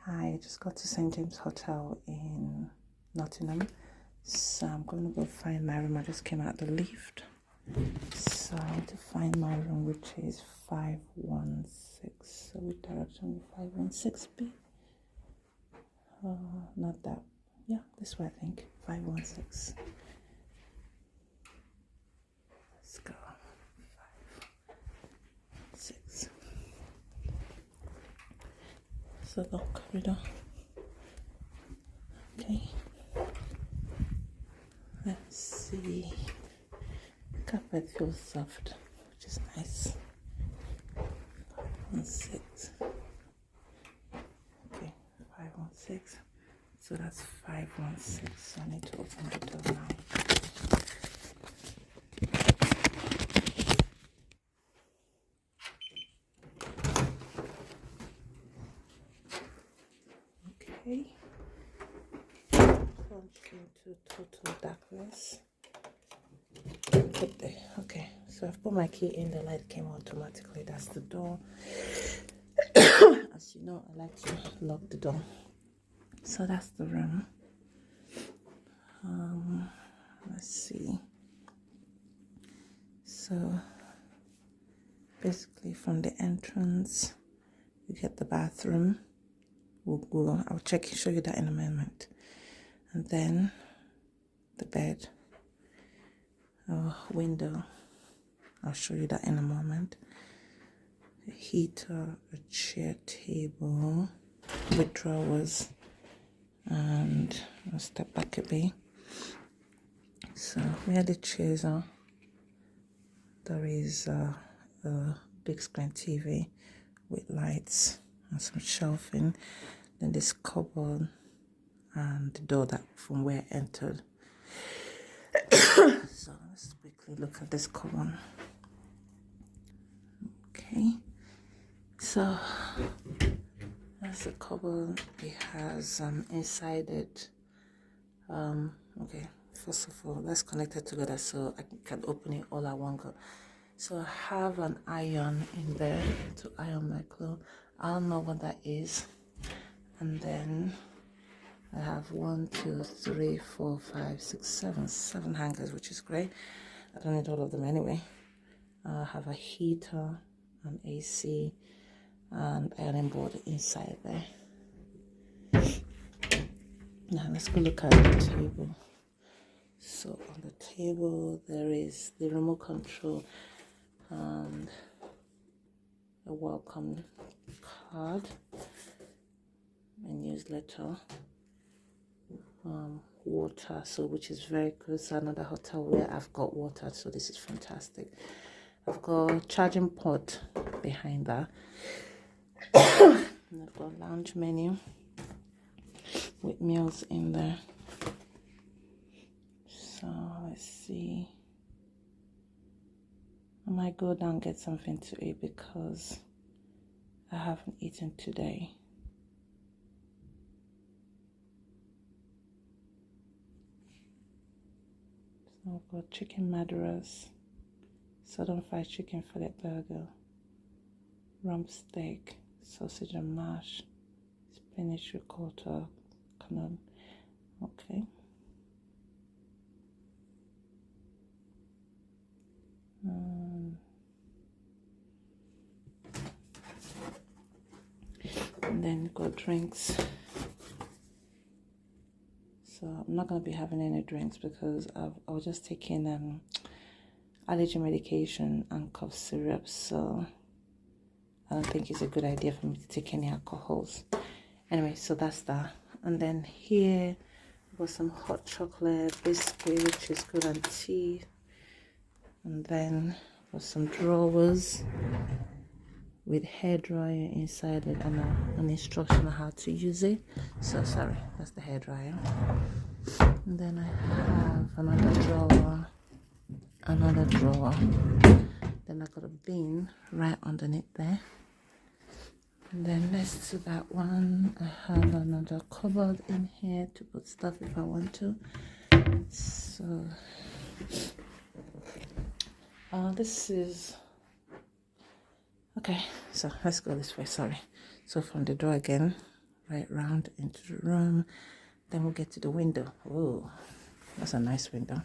I just got to St. James Hotel in Nottingham, so I'm going to go find my room. I just came out the lift, so I need to find my room, which is 516. So which direction will 516 be? Not that. Yeah, this way I think. 516. Let's go. 5, 6. So the corridor. Okay. Let's see. Carpet feels soft, which is nice. 16. Okay, 516. So that's 516. So I need to open the door now. Okay. Plunge into total darkness. Put there. Okay. So I've put my key in. The light came automatically. That's the door. As you know, I like to lock the door. So that's the room. Let's see. So basically from the entrance you get the bathroom. I'll show you that in a moment. And then the bed, window, I'll show you that in a moment. A heater, a chair table with drawers, and I'll step back a bit. So where the chairs are, there is a big screen TV with lights and some shelving. Then this cupboard and the door that from where I entered. So let's quickly look at this cupboard. Okay, so that's the cupboard. It has inside it. Okay, first of all, let's connect it together so I can open it all at one go. So I have an iron in there to iron my clothes. I don't know what that is. And then I have 1, 2, 3, 4, 5, 6, 7 hangers, which is great. I don't need all of them anyway. I have a heater, an AC, and ironing board inside there. Now let's go look at the table. So on the table there is the remote control and a welcome card, a newsletter, water, so which is very good. So another hotel where I've got water, so this is fantastic. I've got a charging port behind that. And I've got a lounge menu with meals in there. So let's see. I might go down and get something to eat because I haven't eaten today. So I've got chicken maduras, southern fried chicken fillet burger, rump steak, sausage and mash, spinach ricotta, canon. Okay. And then got drinks. So I'm not going to be having any drinks because I was just taking allergy medication and cough syrup, so I don't think it's a good idea for me to take any alcohols. Anyway, so that's that. And then here I've got some hot chocolate, biscuit, which is good, and tea. And then I've got some drawers with hair dryer inside it and an instruction on how to use it. So sorry, that's the hair dryer. And then I have another drawer. Then I got a bin right underneath there. And then next to that one, I have another cupboard in here to put stuff if I want to. So this is okay. So let's go this way. Sorry. So from the door again, right round into the room. Then we'll get to the window. Oh, that's a nice window.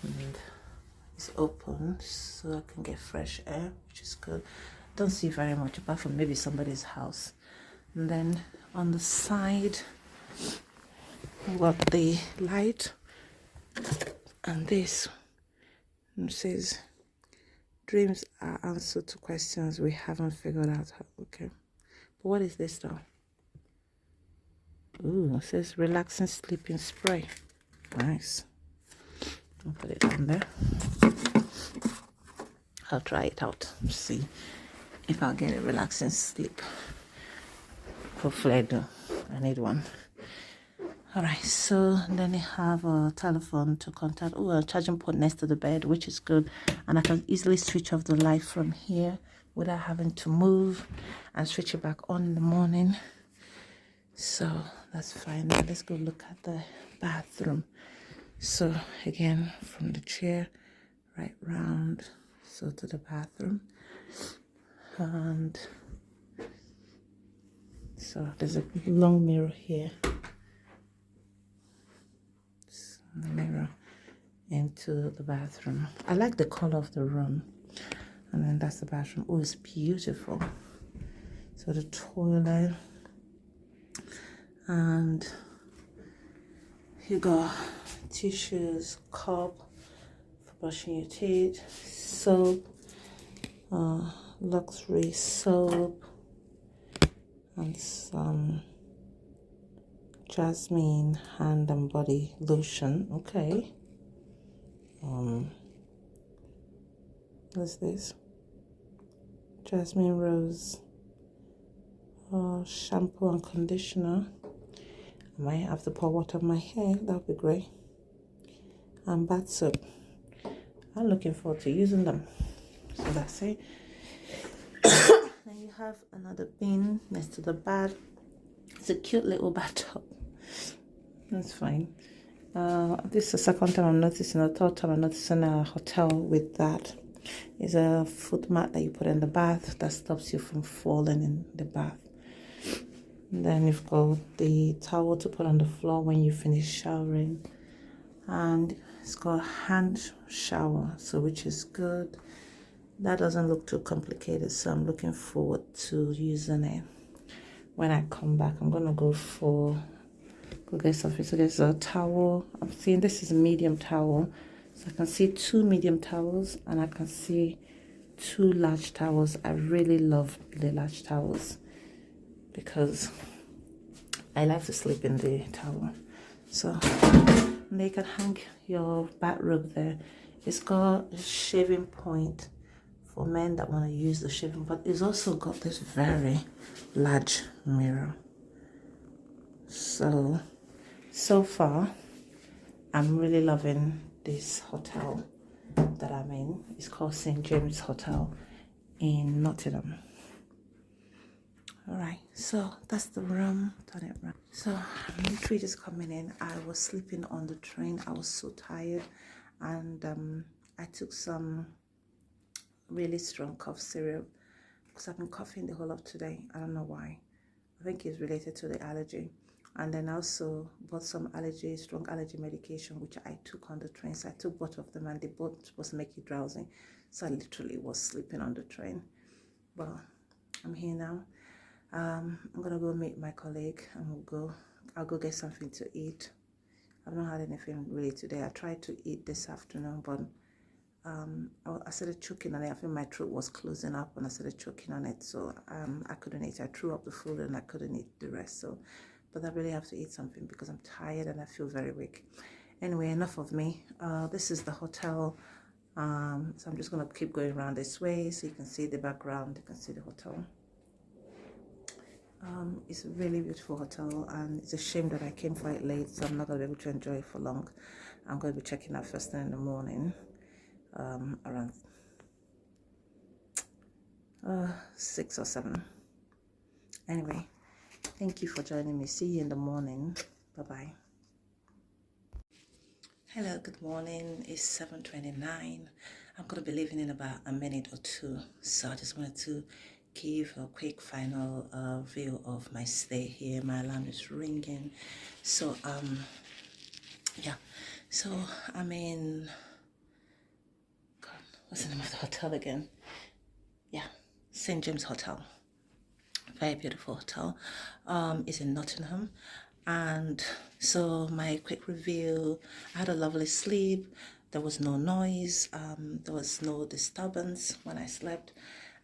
And it's open so I can get fresh air, which is good. Don't see very much apart from maybe somebody's house. And then on the side, we got the light, and this says dreams are answer to questions we haven't figured out. Okay, but what is this though? Ooh, it says relaxing sleeping spray. Nice. I'll put it on there. I'll try it out, see if I'll get a relaxing sleep. Hopefully I do. I need one. All right, so then I have a telephone to contact. Oh, a charging port next to the bed, which is good. And I can easily switch off the light from here without having to move and switch it back on in the morning. So that's fine. Now let's go look at the bathroom. So again, from the chair right round, so to the bathroom. And so there's a long mirror here. The mirror into the bathroom. I like the color of the room. And then that's the bathroom. Oh, it's beautiful. So the toilet, and you got tissues, cup for brushing your teeth, soap, luxury soap, and some jasmine hand and body lotion. Okay. What's this? Jasmine rose shampoo and conditioner. I might have to pour water on my hair. That would be great. And bath soap. I'm looking forward to using them. So that's it. Then you have another bin next to the bath. It's a cute little bathtub. That's fine. This is the second time I'm noticing, the third time I'm noticing a hotel with that. It's a foot mat that you put in the bath that stops you from falling in the bath. And then you've got the towel to put on the floor when you finish showering. And it's got a hand shower, so which is good. That doesn't look too complicated, so I'm looking forward to using it. When I come back, I'm gonna go get something. So there's a towel. I'm seeing this is a medium towel. So I can see 2 medium towels and I can see 2 large towels. I really love the large towels because I like to sleep in the towel. So they can hang your bathrobe there. It's got a shaving point for men that want to use the shaving, but it's also got this very large mirror. So far, I'm really loving this hotel that I'm in. It's called St. James Hotel in Nottingham. All right, so that's the room. Turn it around. So I'm literally just coming in. I was sleeping on the train. I was so tired, and I took some really strong cough syrup because I've been coughing the whole of today. I don't know why. I think it's related to the allergy. And then I also bought some strong allergy medication, which I took on the train. So I took both of them, and they both supposed to make you drowsy. So I literally was sleeping on the train. Well, I'm here now. I'm gonna go meet my colleague, and I'll go get something to eat. I've not had anything really today. I tried to eat this afternoon, but I started choking on it. I think my throat was closing up, and I started choking on it, so I couldn't eat. I threw up the food, and I couldn't eat the rest. But I really have to eat something because I'm tired and I feel very weak. Anyway, enough of me. This is the hotel. So I'm just gonna keep going around this way so you can see the background. You can see the hotel. It's a really beautiful hotel, and it's a shame that I came quite late, so I'm not gonna be able to enjoy it for long. I'm gonna be checking out first thing in the morning, around 6 or 7. Anyway, thank you for joining me. See you in the morning. Bye-bye. Hello, good morning. It's 7:29. I'm going to be leaving in about a minute or two. So I just wanted to give a quick final view of my stay here. My alarm is ringing, so yeah, so I'm in, God, what's the name of the hotel again? Yeah, St. James Hotel. Very beautiful hotel. It's in Nottingham. And so my quick review, I had a lovely sleep. There was no noise. There was no disturbance when I slept.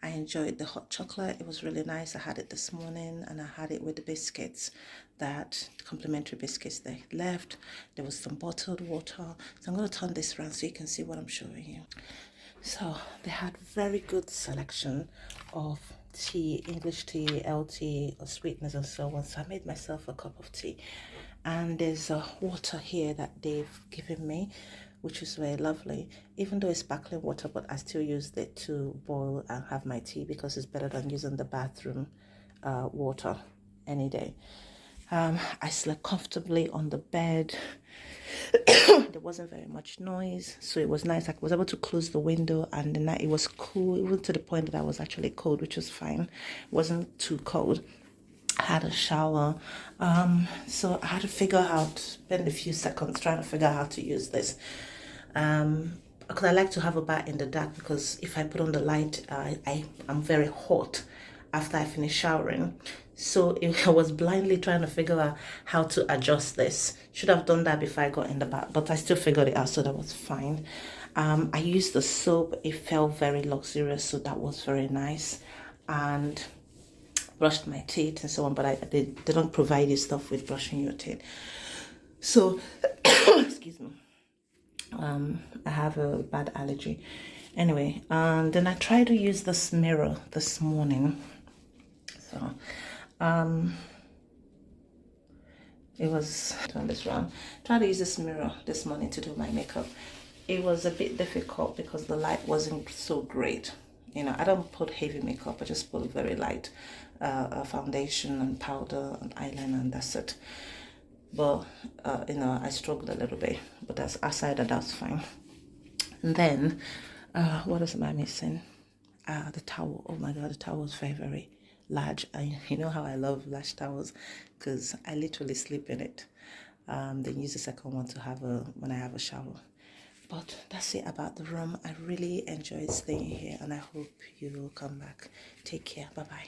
I enjoyed the hot chocolate. It was really nice. I had it this morning, and I had it with the biscuits, that complimentary biscuits they left. There was some bottled water. So I'm going to turn this around so you can see what I'm showing you. So they had very good selection of tea, English tea, LT, sweetness and so on. So I made myself a cup of tea, and there's a water here that they've given me, which is very lovely. Even though it's sparkling water, but I still used it to boil and have my tea because it's better than using the bathroom water any day. I slept comfortably on the bed. There wasn't very much noise, so it was nice. I was able to close the window, and the night it was cool, even to the point that I was actually cold, which was fine. It wasn't too cold. I had a shower, so I had to figure out, spend a few seconds trying to figure out how to use this. Because I like to have a bath in the dark, because if I put on the light, I'm very hot after I finish showering. So I was blindly trying to figure out how to adjust this. Should have done that before I got in the bath, but I still figured it out, so that was fine. I used the soap. It felt very luxurious, so that was very nice. And brushed my teeth and so on, but they don't provide you stuff with brushing your teeth. So, excuse me. I have a bad allergy. Anyway, and then I tried to use this mirror this morning. So, it was, turn this around. Tried to use this mirror this morning to do my makeup. It was a bit difficult because the light wasn't so great. You know, I don't put heavy makeup. I just put very light foundation and powder and eyeliner, and that's it. But you know, I struggled a little bit, but that's aside that, that's fine. And then what else am I missing? The towel. Oh my god, the towel was very, very large. You know how I love large towels, because I literally sleep in it. Then use the second one to have when I have a shower. But that's it about the room. I really enjoyed staying here, and I hope you will come back. Take care. Bye bye.